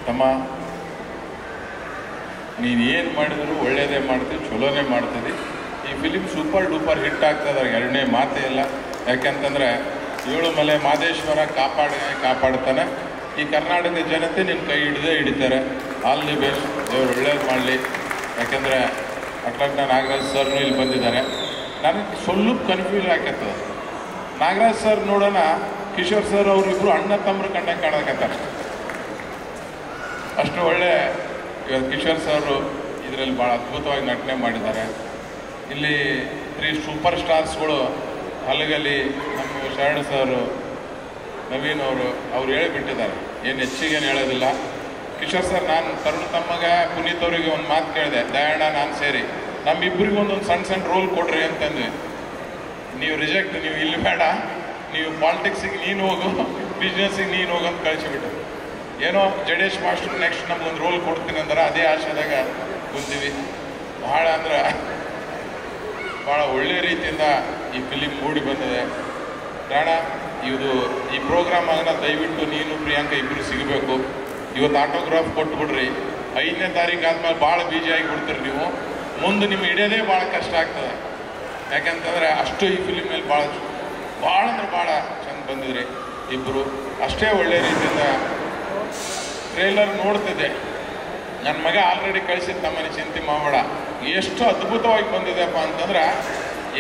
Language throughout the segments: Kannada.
ತಮ್ಮ ನೀನು ಏನು ಮಾಡಿದ್ರು ಒಳ್ಳೇದೇ ಮಾಡ್ತೀವಿ, ಚಲೋನೇ ಮಾಡ್ತೀವಿ. ಈ ಫಿಲಿಮ್ ಸೂಪರ್ ಡೂಪರ್ ಹಿಟ್ ಆಗ್ತದೆ, ಎರಡನೇ ಮಾತೇ ಇಲ್ಲ. ಯಾಕೆಂತಂದರೆ ಏಳುಮಲೆ ಮಾದೇಶ್ವರ ಕಾಪಾಡ್ತಾನೆ. ಈ ಕರ್ನಾಟಕದ ಜನತೆ ನಿನ್ನ ಕೈ ಹಿಡಿತಾರೆ. ಆಲ್ ದಿ ಬೆಸ್ಟ್, ದೇವ್ರು ಒಳ್ಳೇದು ಮಾಡಲಿ. ಯಾಕೆಂದರೆ ಅಟ್ಲಾಗ್ನ ನಾಗರಾಜ್ ಸರ್ನು ಇಲ್ಲಿ ಬಂದಿದ್ದಾರೆ. ನನಗೆ ಸ್ವಲ್ಪ ಕನ್ಫ್ಯೂಸ್ ಆಗ್ತದೆ. ನಾಗರಾಜ್ ಸರ್ ನೋಡೋಣ, ಕಿಶೋರ್ ಸರ್ ಅವರಿಬ್ಬರು ಅಣ್ಣ ತಮ್ಮರು ಕಂಡಂಗೆ ಕಾಣಕತ್ತಾರೆ. ಅಷ್ಟು ಒಳ್ಳೆ ಇವತ್ತು ಕಿಶೋರ್ ಸರ್ ಇದರಲ್ಲಿ ಭಾಳ ಅದ್ಭುತವಾಗಿ ನಟನೆ ಮಾಡಿದ್ದಾರೆ. ಇಲ್ಲಿ 3 ಸೂಪರ್ ಸ್ಟಾರ್ಸ್ಗಳು ಹಲಗಲಿ, ನಮ್ಮ ಶರಣ ಸರು, ನವೀನ್ ಅವ್ರು ಹೇಳಿಬಿಟ್ಟಿದ್ದಾರೆ, ಏನು ಹೆಚ್ಚಿಗೇನು ಹೇಳೋದಿಲ್ಲ. ಕಿಶೋರ್ ಸರ್, ನಾನು ತರುಣ್ ತಮ್ಮಗ ಪುನೀತ್ ಅವರಿಗೆ ಒಂದು ಮಾತು ಕೇಳಿದೆ, ದಯಣ್ಣ ನಾನು ಸೇರಿ ನಮ್ಮಿಬ್ಬರಿಗೂ ಒಂದೊಂದು ಸಣ್ಣ ರೋಲ್ ಕೊಡ್ರಿ ಅಂತಂದ್ವಿ. ನೀವು ರಿಜೆಕ್ಟ್, ನೀವು ಇಲ್ಲಿ ಬೇಡ, ನೀವು ಪಾಲಿಟಿಕ್ಸಿಗೆ ನೀನು ಹೋಗು, ಬಿಸ್ನೆಸ್ಸಿಗೆ ನೀನು ಹೋಗು ಅಂತ ಕಳಿಸಿಬಿಟ್ಟು. ಏನೋ ಜಡೇಶ್ ಮಾಸ್ಟರ್ ನೆಕ್ಸ್ಟ್ ನಮ್ಗೊಂದು ರೋಲ್ ಕೊಡ್ತೀನಿ ಅಂದ್ರೆ ಅದೇ ಆಶೆದಾಗ ಕುಂತೀವಿ. ಭಾಳ ಒಳ್ಳೆ ರೀತಿಯಿಂದ ಈ ಫಿಲಿಮ್ ಮೂಡಿ ಬಂದಿದೆ. ರಾಣ, ಈ ಪ್ರೋಗ್ರಾಮ್ ಆಗ ದಯವಿಟ್ಟು ನೀನು ಪ್ರಿಯಾಂಕ ಇಬ್ಬರು ಸಿಗಬೇಕು. ಇವತ್ತು ಆಟೋಗ್ರಾಫ್ ಕೊಟ್ಬಿಡ್ರಿ. 5ನೇ ತಾರೀಕು ಆದ್ಮೇಲೆ ಭಾಳ ಬಿಜಿ ಆಗಿಬಿಡ್ತೀರಿ ನೀವು. ಮುಂದೆ ನಿಮ್ಗೆ ಹಿಡಿಯೋದೇ ಭಾಳ ಕಷ್ಟ ಆಗ್ತದೆ. ಯಾಕೆಂತಂದರೆ ಅಷ್ಟು ಈ ಫಿಲಿಮ್ ಮೇಲೆ ಭಾಳ ಅಂದ್ರೆ ಭಾಳ ಚೆಂದ ಬಂದಿದ್ರಿ ಇಬ್ಬರು. ಅಷ್ಟೇ ಒಳ್ಳೆ ರೀತಿಯಿಂದ ಟ್ರೇಲರ್ ನೋಡ್ತಿದ್ದೆ. ನನ್ನ ಮಗ ಆಲ್ರೆಡಿ ಕಳಿಸಿದ, ತಮ್ಮನೆ ಚಿಂತೆ ಮಾಡಬೇಡ, ಎಷ್ಟು ಅದ್ಭುತವಾಗಿ ಬಂದಿದೆಪ್ಪ ಅಂತಂದ್ರೆ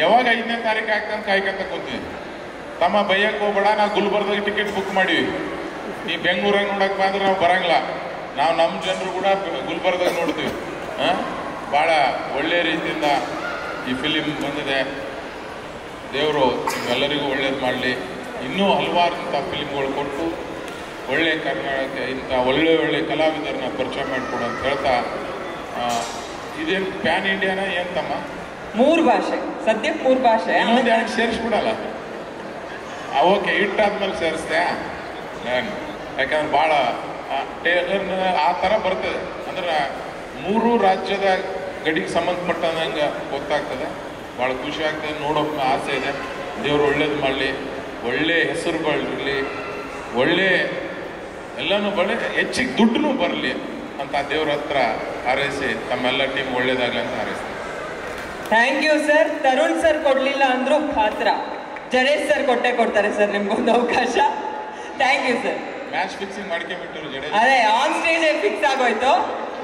ಯಾವಾಗ 5ನೇ ತಾರೀಕು ಆಗ್ತಂತ ಕಾಯ್ಕಂತ ಕೂತೀವಿ. ತಮ್ಮ ಬೈಯಕ್ಕೆ ಹೋಗ್ಬೇಡ, ನಾವು ಗುಲ್ಬರ್ದಾಗ ಟಿಕೆಟ್ ಬುಕ್ ಮಾಡೀವಿ. ನೀ ಬೆಂಗಳೂರಾಗ ನೋಡಕ್ಕೆ ಬಂದ್ರೆ ನಾವು ಬರೋಂಗಿಲ್ಲ. ನಾವು ನಮ್ಮ ಜನರು ಕೂಡ ಗುಲ್ಬರ್ದಾಗ ನೋಡ್ತೀವಿ. ಭಾಳ ಒಳ್ಳೆ ರೀತಿಯಿಂದ ಈ ಫಿಲಿಮ್ ಬಂದಿದೆ. ದೇವರು ನಿಮ್ಮೆಲ್ಲರಿಗೂ ಒಳ್ಳೇದು ಮಾಡಲಿ. ಇನ್ನೂ ಹಲವಾರು ಇಂಥ ಫಿಲಿಮ್ಗಳು ಕೊಟ್ಟು ಒಳ್ಳೆ ಕರ್ನಾಟಕ ಇಂಥ ಒಳ್ಳೆ ಕಲಾವಿದರನ್ನ ಪರಿಚಯ ಮಾಡಿಕೊಡು ಅಂತ ಹೇಳ್ತಾ, ಇದೇನು ಪ್ಯಾನ್ ಇಂಡಿಯಾನ ಏನು ತಮ್ಮ? 3 ಭಾಷೆ, ಸದ್ಯಕ್ಕೆ 3 ಭಾಷೆ. ಇನ್ನೊಂದು 2 ಸೇರಿಸ್ಬಿಡಲ್ಲ? ಓಕೆ, ಇಟ್ಟಾದ್ಮೇಲೆ ಸೇರಿಸ್ದೆ ನಾನು. ಯಾಕಂದ್ರೆ ಭಾಳ ಟೇಲರ್ನ ಆ ಥರ ಬರ್ತದೆ ಅಂದ್ರೆ 3 ರಾಜ್ಯದ ಗಡಿಗೆ ಸಂಬಂಧಪಟ್ಟಂಗೆ ಗೊತ್ತಾಗ್ತದೆ. ಭಾಳ ಖುಷಿ ಆಗ್ತದೆ, ನೋಡೋ ಆಸೆ ಇದೆ. ದೇವರು ಒಳ್ಳೇದು ಮಾಡಲಿ, ಒಳ್ಳೆ ಹೆಸರು ಬರಲಿ, ಒಳ್ಳೆ ಎಲ್ಲನೂ ಹೆಚ್ಚಿಗೆ ದುಡ್ಡು ಬರಲಿ ಅಂತ ದೇವ್ರ ಹತ್ರ ಹಾರೈಸಿ ತಮ್ಮೆಲ್ಲ ಟೀಮ್ ಒಳ್ಳೇದಾಗಲಿ ಅಂತ ಹಾರೈಸ್ತೀನಿ. Thank you sir. Tarun sir ಕೊಡ್ಲಿಲ್ಲ ಅಂದ್ರೂ ಪಾತ್ರ ಜಡೇಶ್ ಸರ್ ಕೊಡ್ತಾರೆ ಸರ್ ನಿಮ್ಗೊಂದು ಅವಕಾಶ. Thank you sir. Match fixing ಮಾಡ್ಕೊಂಡ್ಬಿಟ್ಟರು ಜಡೇಶ್. ಅದೇ ಆನ್ ಸ್ಟೇಜ್ ಫಿಕ್ಸ್ ಆಗೋಯ್ತು,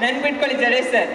ನೆನ್ಪಿಟ್ಕೊಳ್ಳಿ ಜಡೇಶ್ ಸರ್.